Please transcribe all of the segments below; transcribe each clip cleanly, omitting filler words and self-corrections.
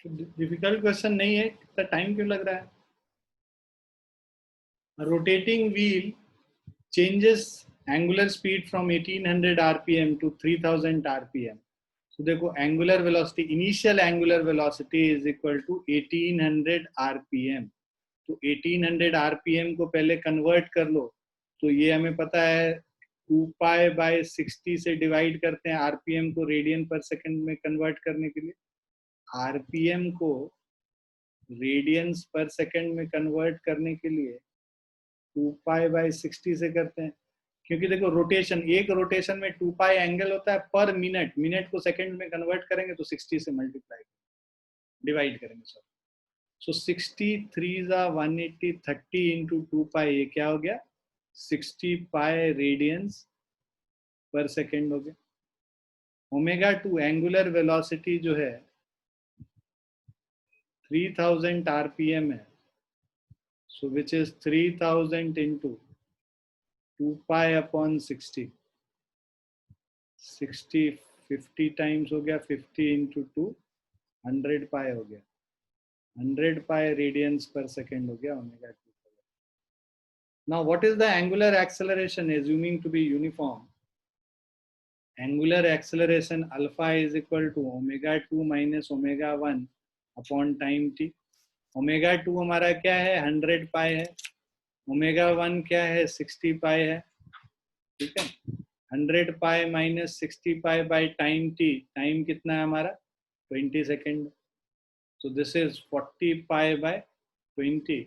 Difficult question नहीं है, इतना टाइम क्यों लग रहा है? Rotating wheel changes angular speed from 1800 rpm to 3000 rpm. So देखो angular velocity, initial angular velocity is equal to 1800 rpm. तो 1800 rpm को पहले कन्वर्ट कर लो, तो ये हमें पता है 2 पाई बाय 60 से डिवाइड करते हैं rpm को रेडियन पर सेकंड में कन्वर्ट करने के लिए। rpm को रेडियंस पर सेकंड में कन्वर्ट करने के लिए 2 पाई बाय 60 से करते हैं, क्योंकि देखो रोटेशन, एक रोटेशन में 2 पाई एंगल होता है पर मिनट, मिनट को सेकंड में कन्वर्ट करेंगे तो 60 से मल्टीप्लाई डिवाइड करेंगे सर। सो 60 3 जा 180, 30 इंटू 2 पाई, ये क्या हो गया 60 पाई रेडियंस पर सेकेंड हो गया। ओमेगा 2 एंगुलर वेलोसिटी जो है 3000 आरपीएम है, so which is 3000 into 2 pi upon 60, 60 50 times हो गया, 50 इंटू 2 100 पाई हो गया, 100 पाई रेडियंस पर सेकेंड हो गया omega 2। Now what is the angular acceleration assuming to be uniform? Angular acceleration alpha is equal to omega 2 minus omega 1 upon time t. omega 2 हमारा क्या है 100 पाई है, omega 1 क्या है 60 पाई है, ठीक है। 100 pi minus 60 pi by time t, time कितना है हमारा 20 second, so this is 40 pi by 20,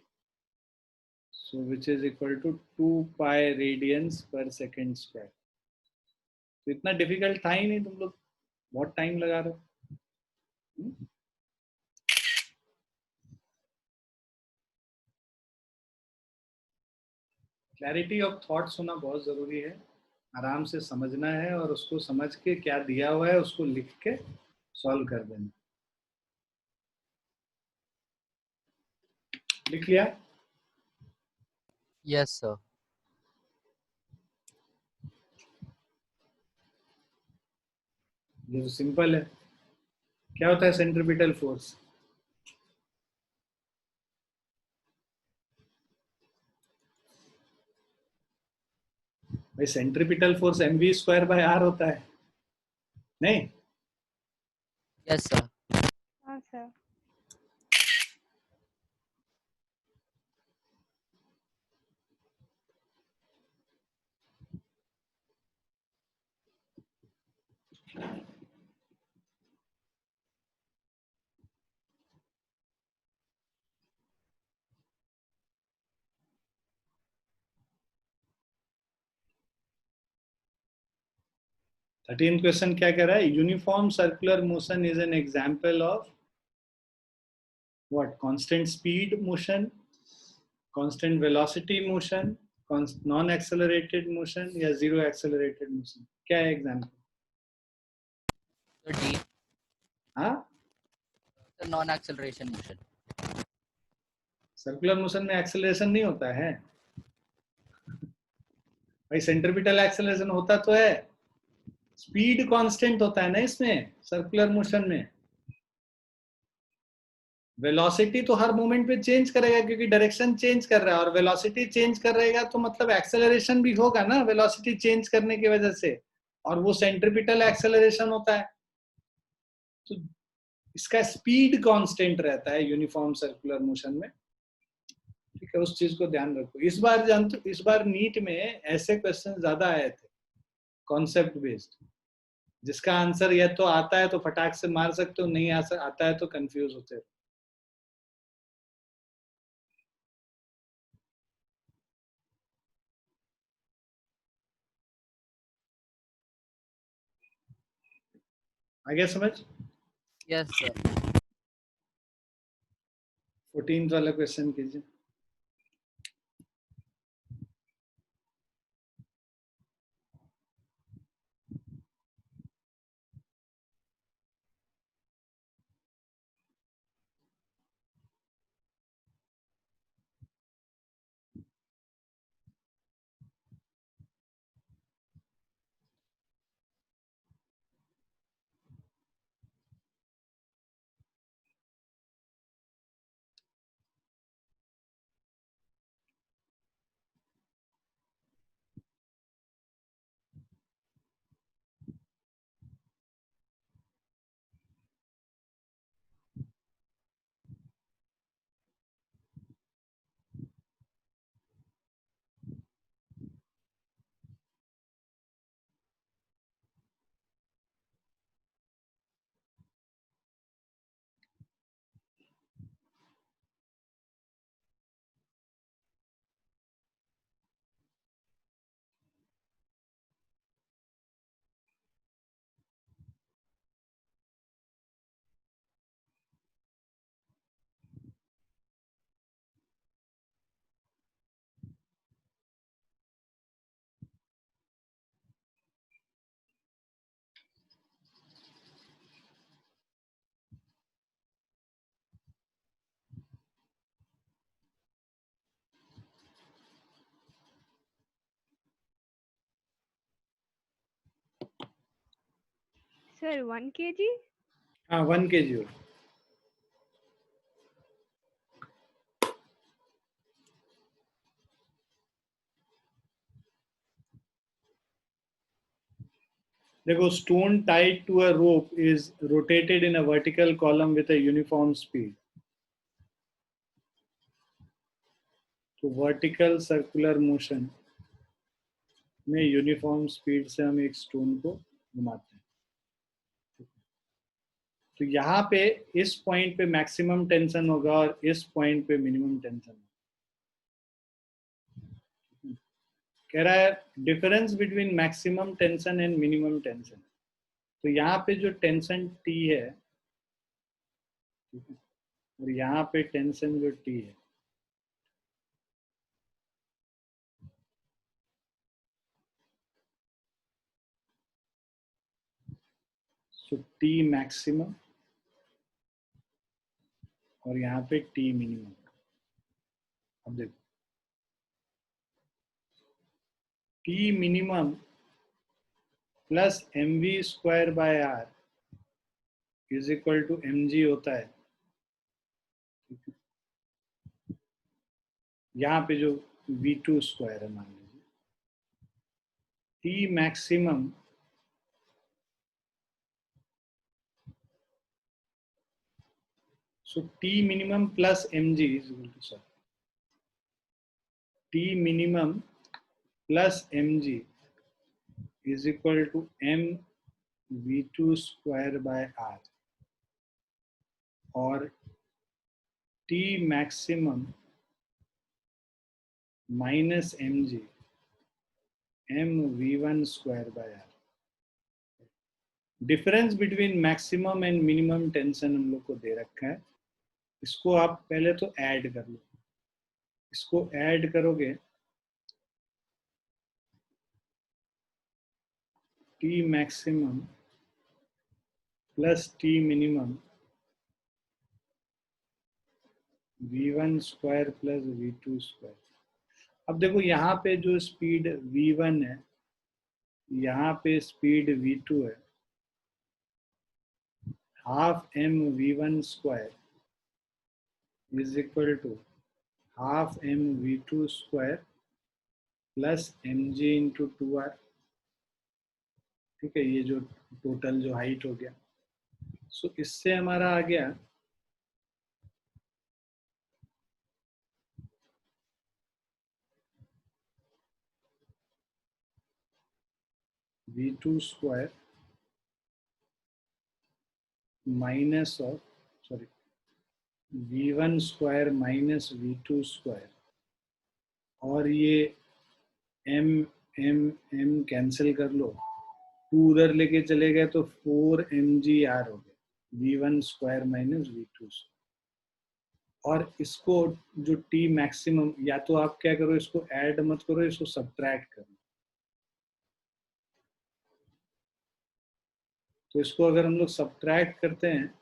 so which is equal to 2 pi radians per second square. तो इतना डिफिकल्ट था ही नहीं, तुम लोग बहुत टाइम लगा रहे हो। क्लैरिटी ऑफ थॉट्स होना बहुत जरूरी है, आराम से समझना है और उसको समझ के क्या दिया हुआ है उसको लिख के सॉल्व कर देना। लिख लिया? Yes sir. ये तो सिंपल है। क्या होता है सेंट्रीपिटल फोर्स? भाई centripetal force mv square by r होता है, नहीं? Yes sir. हाँ सर। थर्टीन क्वेश्चन क्या कह रहा है? Uniform circular motion is an example of what? Constant speed motion, constant velocity motion, non accelerated motion या जीरो एक्सेलरेटेड मोशन? क्या है एग्जाम्पल? डी। हाँ, non acceleration motion. Circular motion में एक्सेलरेशन नहीं होता है भाई, सेंट्रीपिटल एक्सेलरेशन होता तो है, स्पीड कांस्टेंट होता है ना इसमें सर्कुलर मोशन में। वेलोसिटी तो हर मोमेंट पे चेंज करेगा क्योंकि डायरेक्शन चेंज कर रहा है, और वेलोसिटी चेंज कर रहेगा तो मतलब एक्सेलरेशन भी होगा ना वेलोसिटी चेंज करने की वजह से, और वो सेंट्रीपिटल एक्सेलरेशन होता है। तो इसका स्पीड कांस्टेंट रहता है यूनिफॉर्म सर्कुलर मोशन में, ठीक है, उस चीज को ध्यान रखो। इस बार जानते, इस बार नीट में ऐसे क्वेश्चन ज्यादा आए थे कॉन्सेप्ट बेस्ड, जिसका आंसर या तो आता है तो फटाक से मार सकते हो, नहीं आता है तो कंफ्यूज होते हो। आगे समझ? Yes sir. 14th वाला क्वेश्चन कीजिए। Sir 1 kg. हाँ 1 kg हो. देखो stone tied to a rope is rotated in a vertical column with a uniform speed. तो वर्टिकल सर्कुलर मोशन में यूनिफॉर्म स्पीड से हम एक स्टोन को घुमाते हैं. तो यहाँ पे इस पॉइंट पे मैक्सिमम टेंशन होगा और इस पॉइंट पे मिनिमम टेंशन होगा. कह रहा है difference between maximum tension and minimum tension. तो यहाँ पे जो टेंशन T है और यहाँ पे टेंशन जो T है, सो T मैक्सिमम और यहाँ पे T मिनिमम. अब देखो T minimum plus mv square by r is equal to mg होता है. यहाँ पे जो v2 स्क्वायर है मान लीजिए, T maximum so T minimum plus mg is equal to, sorry, T minimum plus mg is equal to m v2 square by r और T maximum minus mg m v1 square by r. Difference between maximum and minimum tension हम लोग को दे रखा है. इसको आप पहले तो ऐड कर लो. इसको ऐड करोगे T maximum plus T minimum v1 square plus v2 square. अब देखो यहाँ पे जो स्पीड v1 है, यहाँ पे स्पीड v2 है, half m v1 square is equal to half m v2 square plus mg into 2r. ठीक है, ये जो टोटल जो हाइट हो गया. सो इससे हमारा आ गया v2 square minus of, sorry, v1 square minus v2 square और ये m m m कैंसिल कर लो, 2 उधर लेके चले गए तो 4mgr हो गया, v1 square minus v2 square. और इसको जो T मैक्सिमम, या तो आप क्या करो, इसको ऐड मत करो, इसको सब्ट्रैक्ट करो. तो इसको अगर हम लोग सब्ट्रैक्ट करते हैं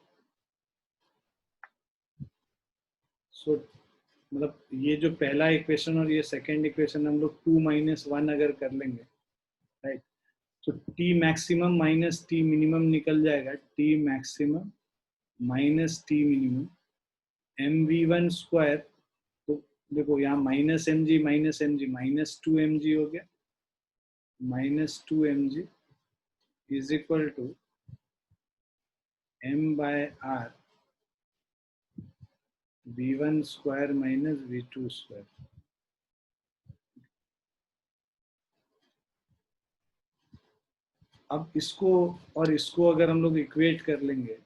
सो मतलब ये जो पहला इक्वेशन और ये सेकंड इक्वेशन हम लोग 2 माइनस 1 अगर कर लेंगे, राइट, तो T maximum minus T minimum निकल जाएगा. T maximum minus T minimum mv1 square. तो देखो यहाँ माइनस mg माइनस 2mg हो गया, minus 2mg is equal to m by r v1 square minus v2 square. अब इसको और इसको अगर हम लोग इक्वेट कर लेंगे,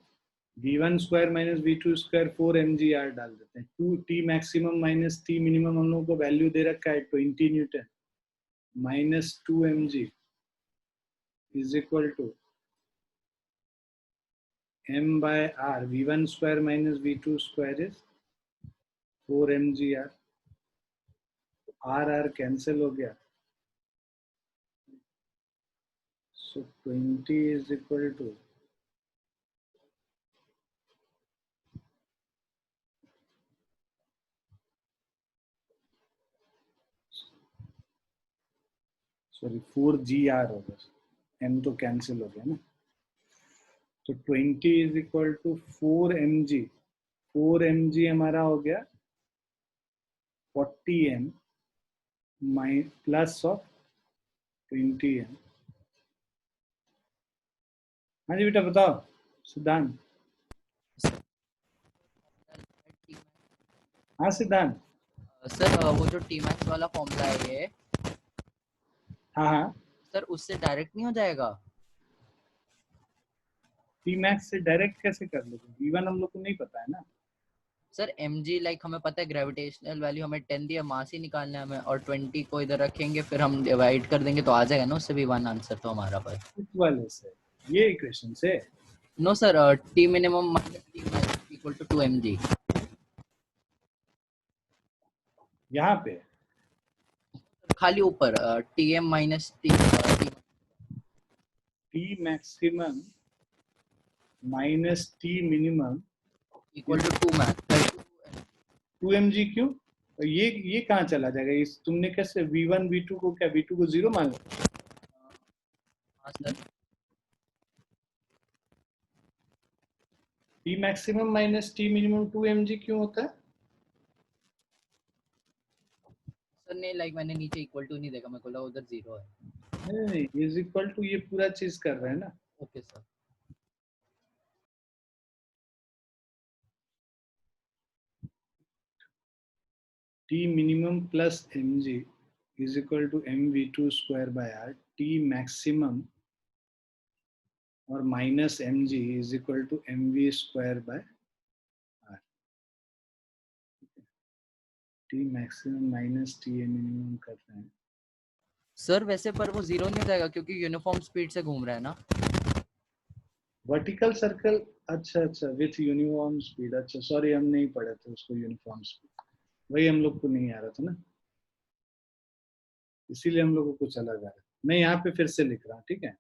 v1 square minus v2 square 4mgr डाल देते हैं. 2t maximum minus t minimum हम लोग को वैल्यू दे रखा है 20 newton, minus 2mg is equal to m by r. v1 square minus v2 square is 4mgr. r cancel हो गया, so 20 is equal to sorry 4gr होगा, m तो cancel हो गया ना. तो 20 is equal to 4 mg, 4 mg हमारा हो गया 40m my plus of 20m। हाँ जी बेटा बताओ सिद्धांत। हाँ सिद्धांत। सर वो जो टी मैक्स वाला फॉर्मूला है ये, हाँ हाँ, सर उससे डायरेक्ट नहीं हो जाएगा? टी मैक्स से डायरेक्ट कैसे कर लोगे? V1 हम लोग को नहीं पता है ना। सर mg लाइक हमें पता है, ग्रेविटेशनल वैल्यू हमें 10 दिया, मास ही निकालना है हमें, और 20 को इधर रखेंगे, फिर हम डिवाइड कर देंगे तो आ जाएगा ना उससे भी वन आंसर तो हमारा पास। इस वाले से, ये इक्वेशन से। No sir, T minimum minus T max equal to 2 mg। यहाँ पे खाली ऊपर T M minus T T maximum minus T minimum equal to 2 max. 2 mg क्यों? ये कहाँ चला जाएगा? इस तुमने कैसे V1 V2 को, क्या V2 को 0 मान लिया? हाँ sir. T maximum minus T minimum 2 mg क्यों होता है? सर नहीं, लाइक मैंने नीचे इक्वल टू नहीं देखा, मेरे को लगा उधर जीरो है। नहीं, इज इक्वल टू ये पूरा चीज कर रहे हैं ना। Okay sir. T minimum plus mg is equal to mv2 square by r। T maximum और minus mg is equal to mv square by r। T maximum minus T minimum कर रहे हैं। सर वैसे पर वो जीरो नहीं हो जाएगा क्योंकि यूनिफॉर्म स्पीड से घूम रहा है ना। वर्टिकल सर्कल, अच्छा अच्छा, विथ यूनिफॉर्म स्पीड। अच्छा सॉरी, हम नहीं पढ़े थे उसको यूनिफॉर्म स्पीड, वही हम लोग को नहीं आ रहा था ना, इसीलिए हम लोग को कुछ अलग आ रहा है। मैं यहाँ पे फिर से लिख रहा हूँ, ठीक है।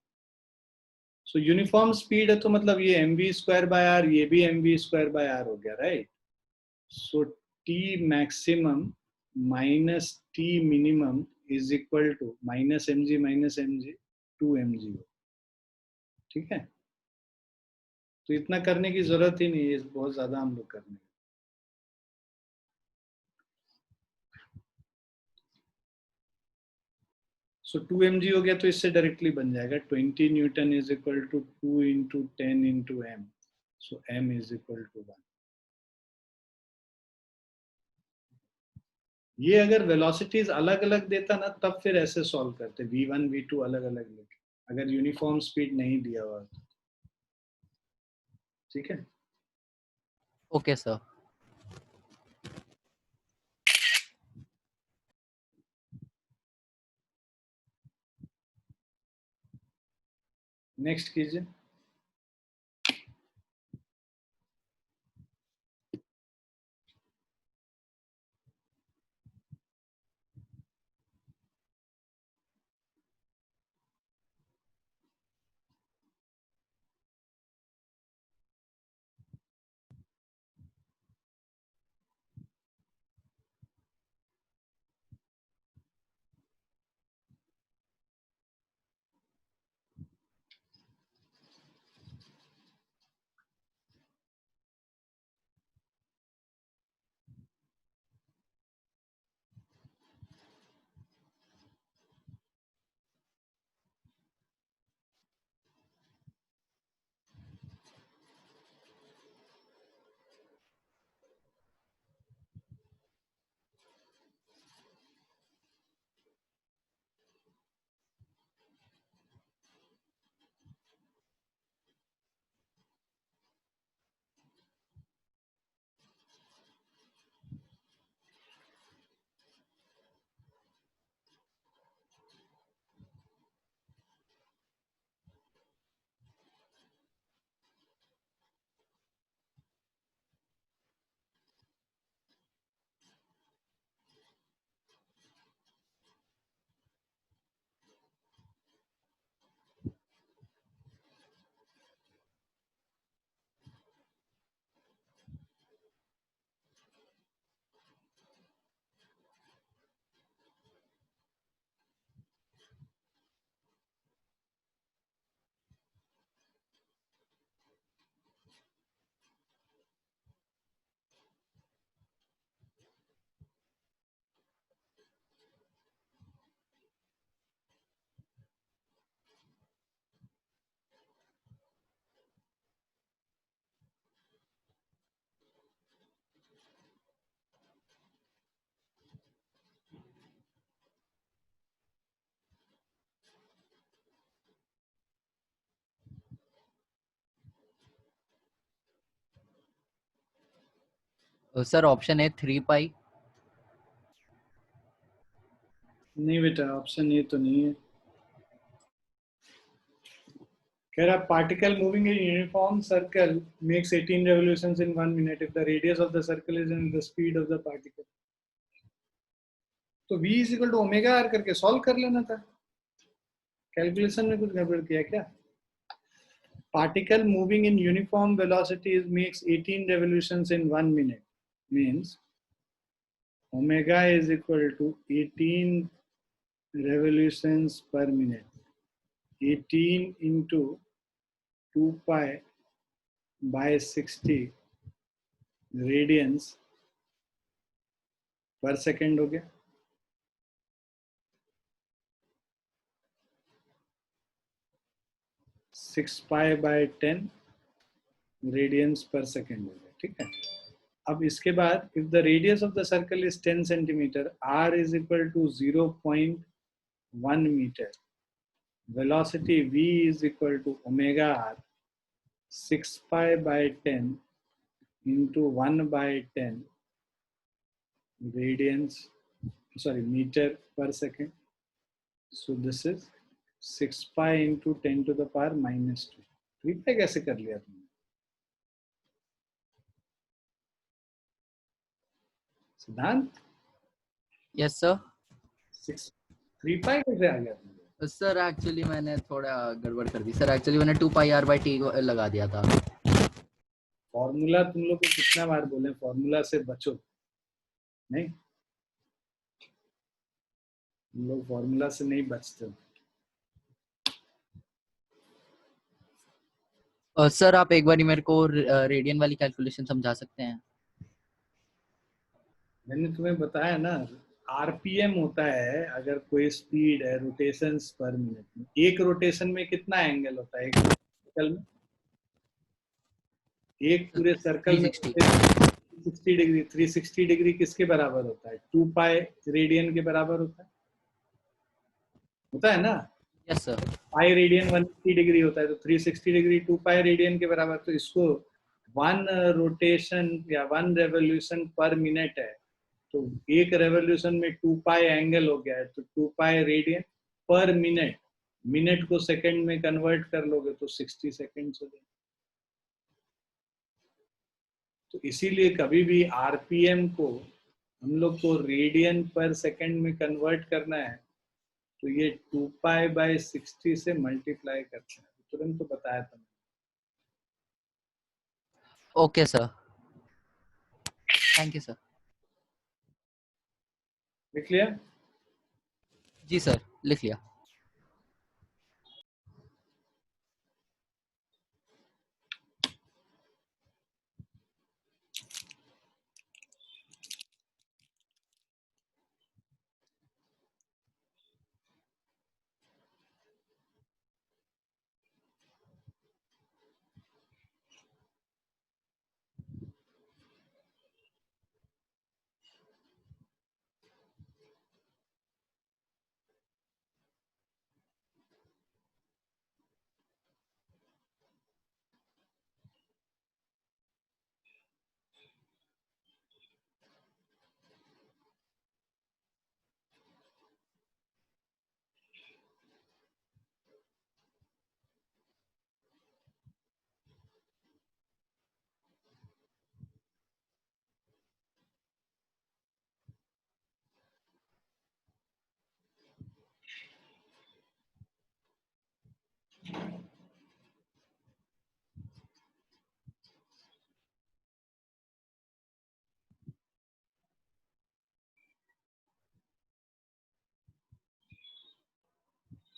सो यूनिफॉर्म स्पीड है तो मतलब ये mv स्क्वायर बाय आर, ये भी mv स्क्वायर बाय आर हो गया, right. So T maximum minus T minimum is equal to minus m g 2 mg, ठीक है। तो इतना करने की जरूरत ही नहीं है, बहुत ज्यादा हम लोग करने। सो 2 mg हो गया तो इससे डायरेक्टली बन जाएगा 20 N is equal to 2 × 10 × m। So m is equal to 1। ये अगर वेलोसिटीज अलग अलग देता ना तब फिर ऐसे सॉल्व करते, V1 V2 अलग अलग लेके, अगर यूनिफॉर्म स्पीड नहीं दिया हुआ तो, ठीक है। Okay sir. नेक्स्ट कीजिए। सर ऑप्शन है 3 पाई। नहीं बेटा, ऑप्शन ये तो नहीं है। कह रहा particle moving in uniform circle makes 18 revolutions in 1 minute if the radius of the circle is in the speed of the particle. तो v is equal to omega r करके सॉल्व कर लेना था। कैलकुलेशन में कुछ गड़बड़ किया क्या? Particle moving in uniform velocity makes 18 revolutions in 1 minute. Means omega is equal to 18 revolutions per minute. 18 into 2 pi by 60 radians per second हो गया। Six pi by 10 radians per second हो गया। ठीक है, अब इसके बाद if the radius of the circle is 10 centimetre, r is equal to 0.1 metre, velocity v is equal to omega r, 6 pi by 10 into 1 by 10 radians, sorry, meter per second. So this is 6 pi into 10 to the power minus 2. 3 pi कैसे कर लिया तुमने? सिद्धांत? Yes sir. 3 pi कैसे आ गया तुमने? Sir actually मैंने थोड़ा गड़बड़ कर दी सर। एक्चुअली मैंने 2 पाई आर बाई टी लगा दिया था। फॉर्मूला तुम लोग को कितना बार बोले, फॉर्मूला से बचो। नहीं, तुम लोग फॉर्मूला से नहीं बचते। सर आप एक बार मेरे को रेडियन वाली कैलकुलेशन समझा सकते हैं? मैंने तुम्हें बताया ना, आरपीएम होता है अगर कोई स्पीड है रोटेशंस पर मिनट में। एक रोटेशन में कितना एंगल होता है एक सर्कल में? एक पूरे सर्कल में 360 डिग्री। 360 डिग्री किसके बराबर होता है? 2 पाई रेडियन के बराबर होता है ना? Yes sir. Pi radian 180 degree होता है, तो 360 डिग्री 2 पाई रेडियन के बराबर। तो इसको 1 रोटेशन या 1 रेवोल्यूशन पर मिनट है, तो एक रेवोल्यूशन में 2 पाई एंगल हो गया है, तो 2 पाई रेडियन पर मिनट। मिनट को सेकंड में कन्वर्ट कर लोगे तो 60 सेकंड्स हो जाएगा। तो इसीलिए कभी भी आरपीएम को हम लोग को रेडियन पर सेकंड में कन्वर्ट करना है तो ये 2 पाई बाय 60 से मल्टीप्लाई करते हैं। तुरंत तो बताया था। Okay sir, thank you sir. लिख लिया? जी सर, लिख लिया।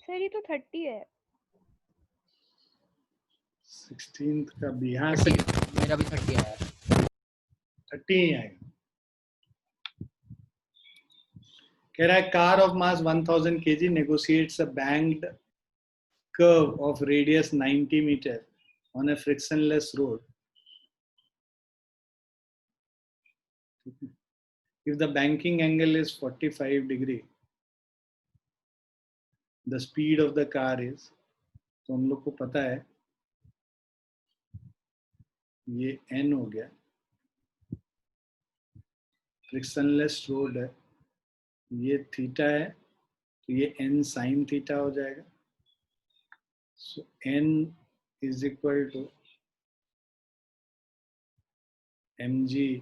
सर ये तो 30 है। 16th का भी यहाँ से मेरा भी 30 आया। 30 ही आएगा। कह रहा है car of mass 1000 kg negotiates a banked curve of radius 90 meter on a frictionless road. If the banking angle is 45 degree, the speed of the car is, तो हम लोग को पता है ये n हो गया, फ्रिक्शनलेस रोड है, ये थीटा है, तो ये n साइन थीटा हो जाएगा. So n is equal to mg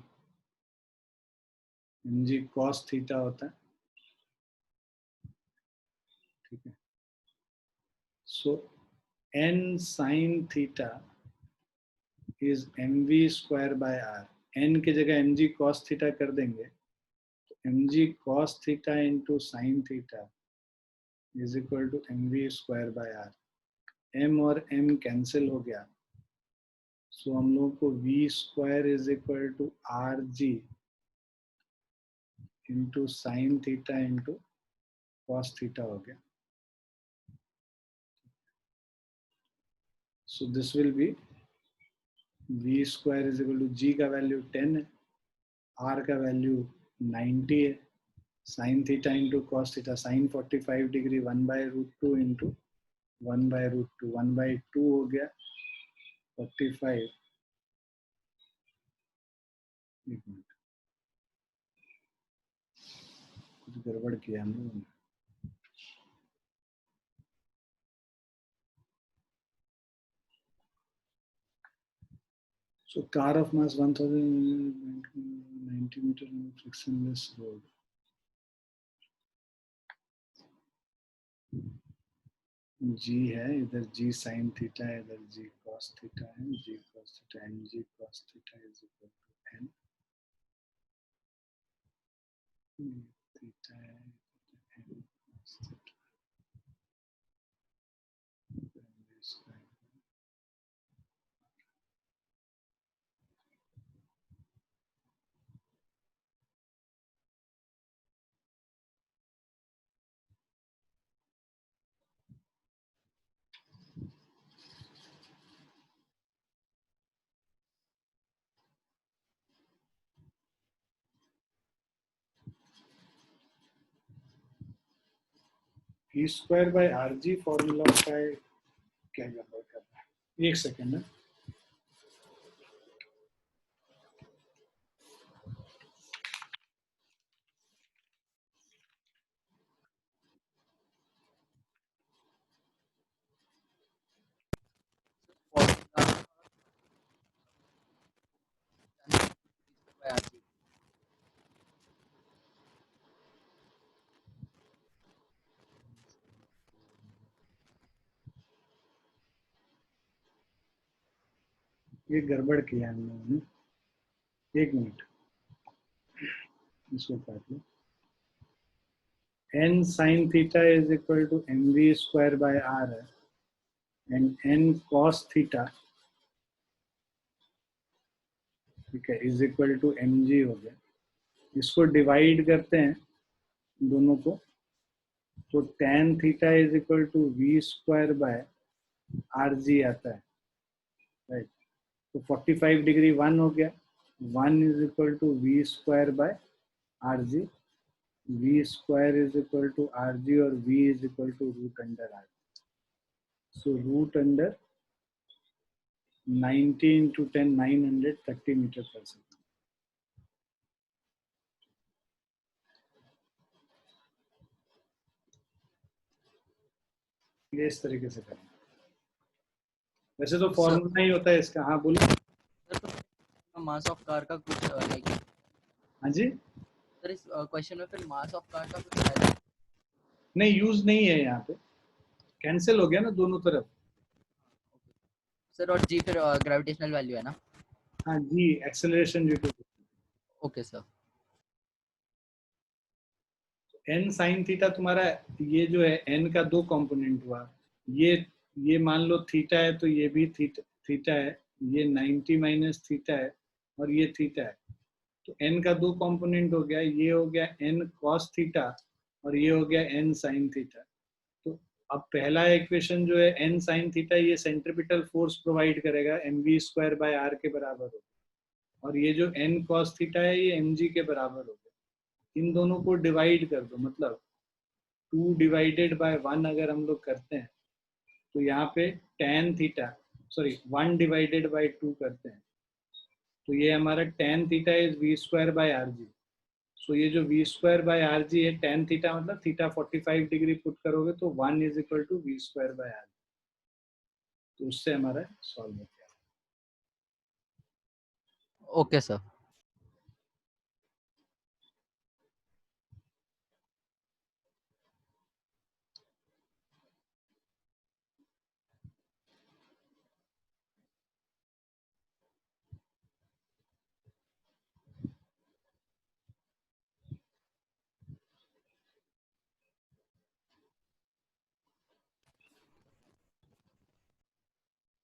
cos theta होता है. ठीक है. So n sine theta is mv square by r. n की जगह mg cos थीटा कर देंगे, तो mg cos theta into sine theta is equal to mv square by r. m और m कैंसिल हो गया, सो हम लोग को v square is equal to r g into sine theta into cos theta हो गया. So this will be v square is equal to g का value 10 है, r का वैल्यू 90 है, sine theta into cos theta sine 45 degree 1/√2 into 1/√2 1/2 हो गया 45. एक minute, कुछ गड़बड़ किया हम लोगों ने. So car of mass 1090 meter on frictionless road. G है इधर, G sin थीटा है इधर, G cos थीटा है, G cos theta mg cos theta is equal to n theta है n cos theta mg square. E square by rg formula होता है, क्या गड़बड़ कर रहा है, एक सेकेंड है. ये गड़बड़ किया हम लोगों ने, एक मिनट इसको काट लो. n sin theta is equal to mv square by r है, and n cos theta, ठीक है, इज इक्वल टू mg हो गया. इसको डिवाइड करते हैं दोनों को, तो tan theta is equal to v square by are g आता है, राइट. तो 45 डिग्री 1 हो गया, 1 is equal to v square by are g, v square is equal to r g और v is equal to root under r. So root under 90 into 10 930 metre per second. ये इस तरीके से करना. वैसे तो फॉर्मूला ही होता है इसका. हाँ बोलो. सर मास ऑफ कार का कुछ लाइक, हाँ जी, सर इस क्वेश्चन में फिर मास ऑफ कार का कुछ फायदा नहीं यूज नहीं है यहाँ पे, कैंसिल हो गया ना दोनों तरफ. सर, और जी फिर ग्रेविटेशनल वैल्यू है ना. हाँ जी, acceleration due to. Okay sir. n sine theta तुम्हारा, ये जो है n का दो कंपोनेंट हुआ, ये मान लो थीटा है तो ये भी थीटा है, ये 90 माइनस थीटा है और ये थीटा है. तो n का दो कंपोनेंट हो गया, ये हो गया n cos थीटा और ये हो गया n साइन थीटा. तो अब पहला इक्वेशन जो है n साइन थीटा, ये सेंट्रीपिटल फोर्स प्रोवाइड करेगा, mv स्क्वायर बाय r के बराबर होगा, और ये जो n cos थीटा है ये mg के बराबर होगा. इन दोनों को डिवाइड कर दो, मतलब 2 डिवाइडेड बाय 1 अगर हम लोग करते हैं तो यहाँ पे tan theta, sorry 1 divided by 2 करते हैं तो ये हमारा tan theta is v square by are G. So ये जो V square by are G है, टेन थीटा मतलब थीटा 45 डिग्री पुट करोगे तो 1 is equal to V square by R, तो उससे हमारा सॉल्व हो गया। Okay sir.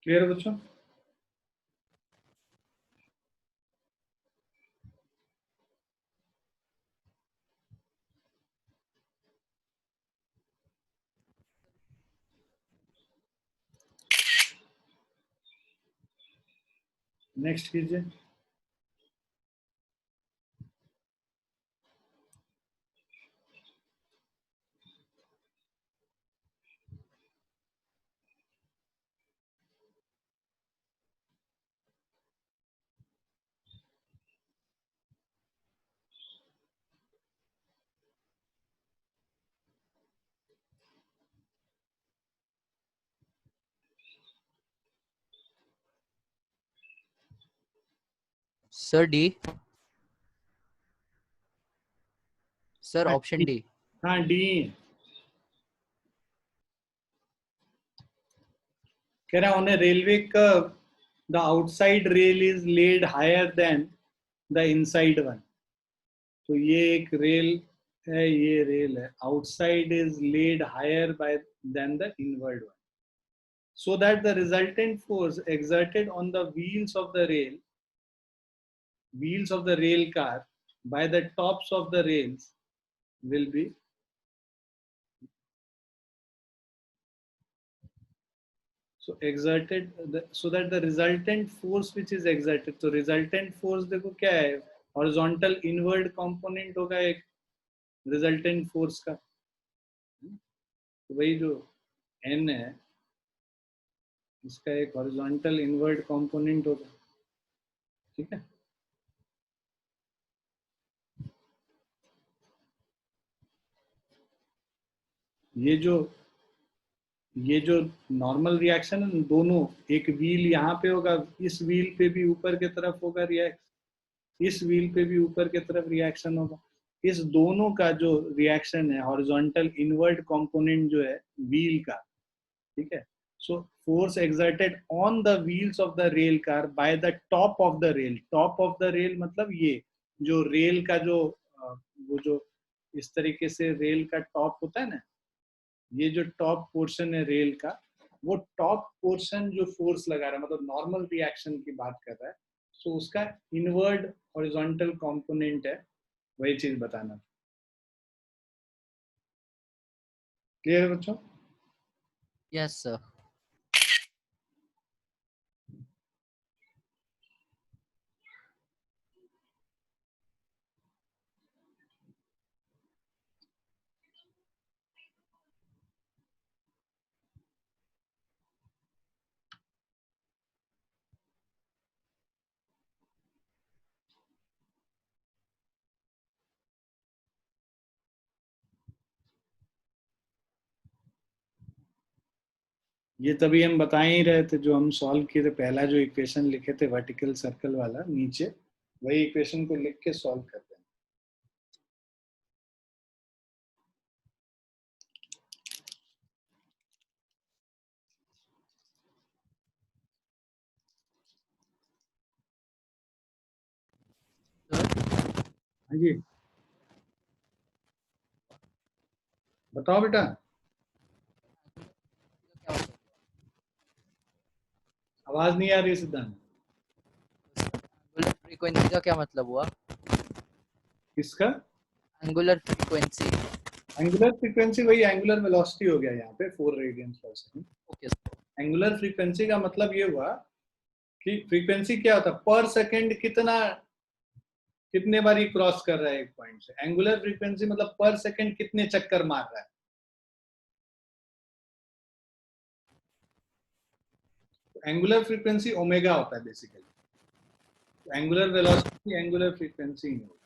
क्लियर बच्चों? नेक्स्ट कीजिए। सर डी, सर हाँ ऑप्शन डी। हाँ डी कह रहा on a railway curve the outside rail is laid higher than the inside one. तो ये एक रेल है, ये रेल है, outside is laid higher by than the inward one, so that the resultant force exerted on the wheels of the rail car by the tops of the rails will be, so exerted so that the resultant force which is exerted, तो resultant force देखो क्या है, horizontal inward component होगा एक resultant force का, तो वही जो n है इसका एक horizontal inward component होगा, ठीक है। ये जो नॉर्मल रिएक्शन है दोनों, एक व्हील यहाँ पे होगा, इस व्हील पे भी ऊपर की तरफ होगा रिएक्शन, इस व्हील पे भी ऊपर की तरफ रिएक्शन होगा, इस दोनों का जो रिएक्शन है हॉरिजॉन्टल इनवर्ट कंपोनेंट जो है व्हील का, ठीक है। So force exerted on the wheels of the rail car by the top of the rail, top of the rail मतलब ये जो रेल का जो वो जो इस तरीके से रेल का टॉप होता है ना, ये जो टॉप पोर्शन है रेल का, वो टॉप पोर्शन जो फोर्स लगा रहा है मतलब नॉर्मल रिएक्शन की बात कर रहा है, सो उसका इनवर्ड हॉरिजॉन्टल कंपोनेंट है, वही चीज बताना। क्लियर है बच्चों? Yes sir. ये तभी हम बता ही रहे थे, जो हम सॉल्व किए थे पहला जो इक्वेशन लिखे थे वर्टिकल सर्कल वाला नीचे, वही इक्वेशन को लिख के सॉल्व करते हैं। हाँ जी बताओ बेटा, आवाज नहीं आ रही सिद्धांत। एंगुलर फ्रीक्वेंसी का क्या मतलब हुआ? किसका? Angular frequency. एंगुलर फ्रीक्वेंसी वही एंगुलर वेलोसिटी हो गया यहाँ पे 4 रेडियंस पर सेकंड। ओके। एंगुलर फ्रीक्वेंसी का मतलब ये हुआ कि फ्रीक्वेंसी क्या होता है, पर सेकंड कितने बारी क्रॉस कर रहा है एक पॉइंट से, एंगुलर फ्रीक्वेंसी मतलब पर सेकंड कितने चक्कर मार रहा है। एंगुलर फ्रीक्वेंसी ओमेगा होता है बेसिकली, एंगुलर वेलोसिटी एंगुलर फ्रीक्वेंसी नहीं होता।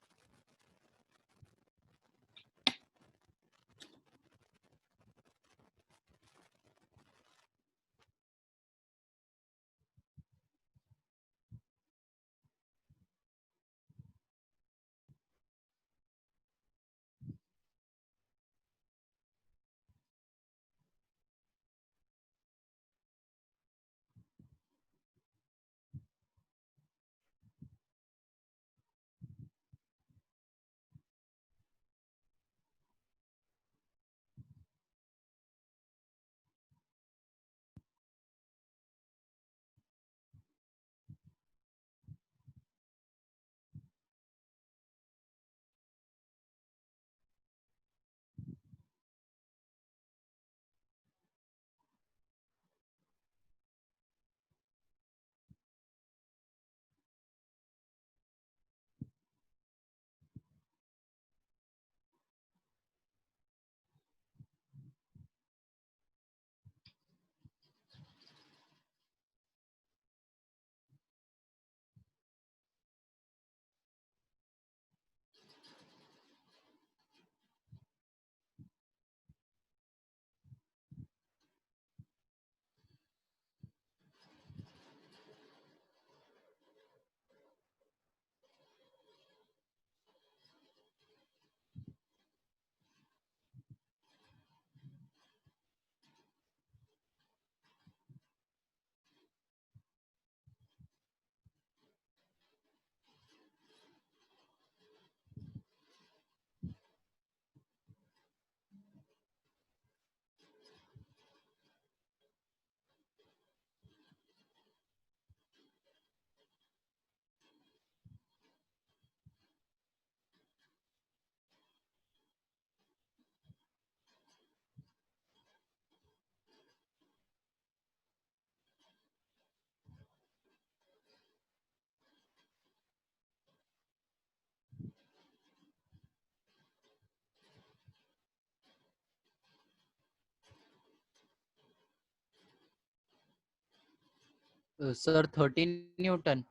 Sir 13 newton.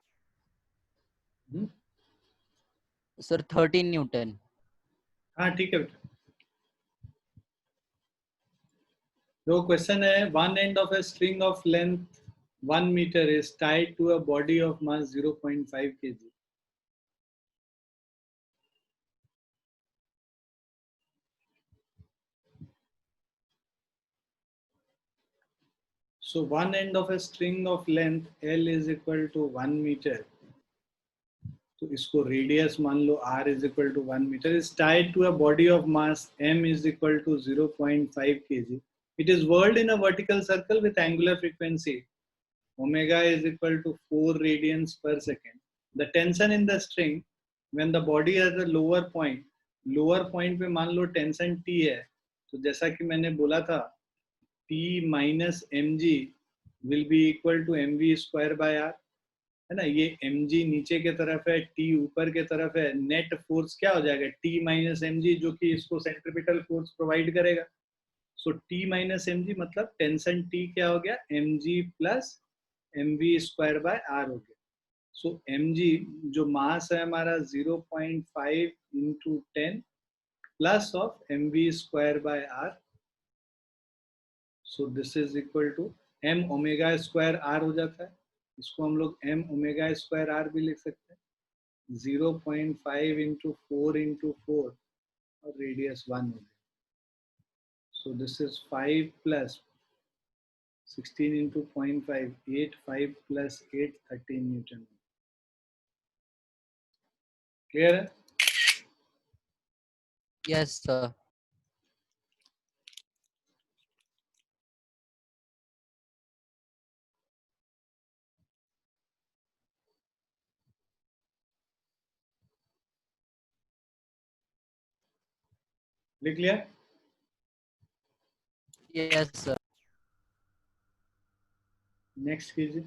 Hmm? Sir 13 newton. हाँ ठीक है बेटा। तो क्वेश्चन है, one end of a string of length 1 metre is tied to a body of mass 0.5 kg. So one end of a string of length L is equal to 1 meter. तो इसको radius मान लो r is equal to 1 meter is tied to a body of mass m is equal to 0.5 kg. It is whirled in a vertical circle with angular frequency omega is equal to 4 radians per second. The tension in the string when the body has a lower point पे मान लो tension T है, तो जैसा कि मैंने बोला था P minus mg will be equal to mv square by r, है ना. ये mg नीचे के तरफ है, T ऊपर के तरफ है, नेट फोर्स क्या हो जाएगा T minus mg, जो कि इसको सेंट्रीपिटल फोर्स प्रोवाइड करेगा. सो T minus mg मतलब टेंशन T क्या हो गया mg plus mv square by r हो गया. सो mg जो मास है हमारा 0.5 into 10 plus of mv square by r. So this is equal to m omega square r हो जाता है. इसको हम लोग m ओमेगा स्क्वायर r भी लिख सकते हैं. 0.5 इंटू 4 इंटू 4 और रेडियस 1 हो गया. So this is 5 plus 16 into 0.5, 8, 5 plus 8, 13 Newton. Clear है? Yes sir. लिख लिया? Yes sir. नेक्स्ट कीजिए.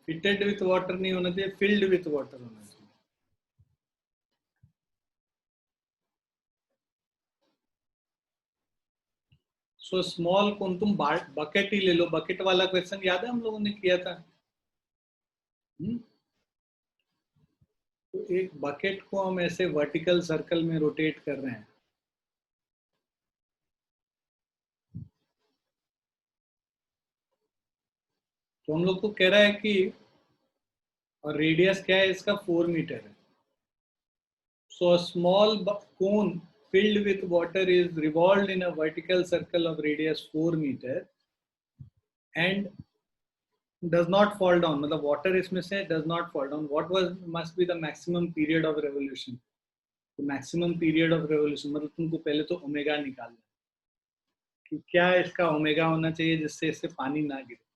फिटेड विथ वाटर नहीं होना चाहिए, फिल्ड विथ वाटर होना चाहिए. सो स्मॉल कौन, तुम बकेट ही ले लो. बकेट वाला क्वेश्चन याद है हम लोगों ने किया था. तो एक बकेट को हम ऐसे वर्टिकल सर्कल में रोटेट कर रहे हैं. तो हम लोग को कह रहा है कि और रेडियस क्या है इसका 4 मीटर है. So a small cone filled with water is revolved in a vertical circle of radius 4 meter and does not fall down. मतलब water इसमें से does not fall down. What must be the maximum period of revolution? तो maximum period of revolution मतलब तुमको पहले तो omega निकालना कि क्या इसका ओमेगा होना चाहिए जिससे इससे पानी ना गिरे.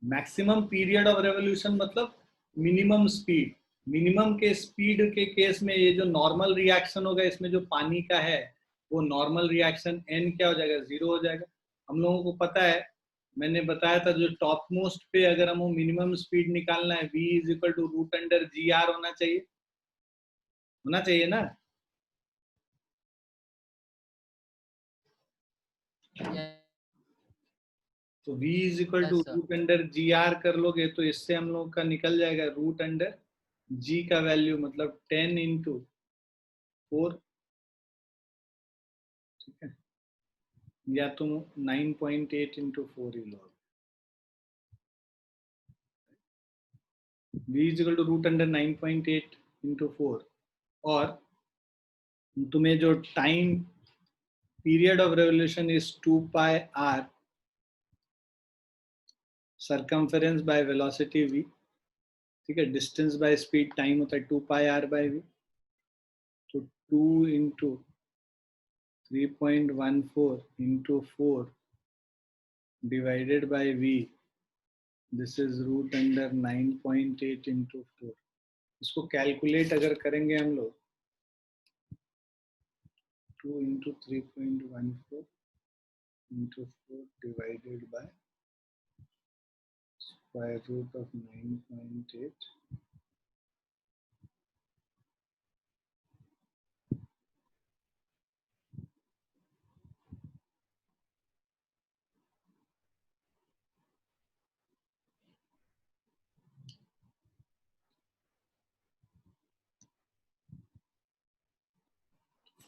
मैक्सिमम पीरियड ऑफ रेवोल्यूशन मतलब मिनिमम स्पीड. मिनिमम के स्पीड के केस में ये जो नॉर्मल रिएक्शन होगा इसमें जो पानी का है वो नॉर्मल रिएक्शन n क्या हो जाएगा 0 हो जाएगा. हम लोगों को पता है, मैंने बताया था जो टॉप मोस्ट पे अगर हमको मिनिमम स्पीड निकालना है v is equal to root under g r होना चाहिए ना. तो v is equal to root under g r कर लोगे तो इससे हम लोग का निकल जाएगा रूट अंडर g का वैल्यू मतलब 10 इंटू 4. ठीक है, या तुम 9.8 इंटू 4 ही लो. v is equal to root under 9.8 into 4 और तुम्हें जो time period of revolution is 2 pi r circumference by velocity v, ठीक है, डिस्टेंस बाय स्पीड टाइम होता है 2 pi r by v, तो 2 into 3.14 into 4 divided by v, this is root under 9.8 into 4. इसको calculate अगर करेंगे हम लोग 2 into 3.14 into 4 divided by square root of 9.8.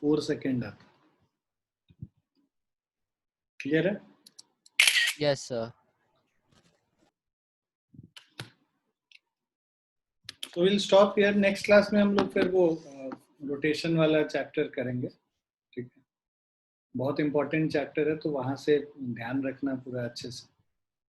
Four second आता, क्लियर है? Yes sir. तो will stop here. Next class में हम लोग फिर वो रोटेशन वाला चैप्टर करेंगे, ठीक है, बहुत इंपॉर्टेंट चैप्टर है, तो वहां से ध्यान रखना पूरा अच्छे से.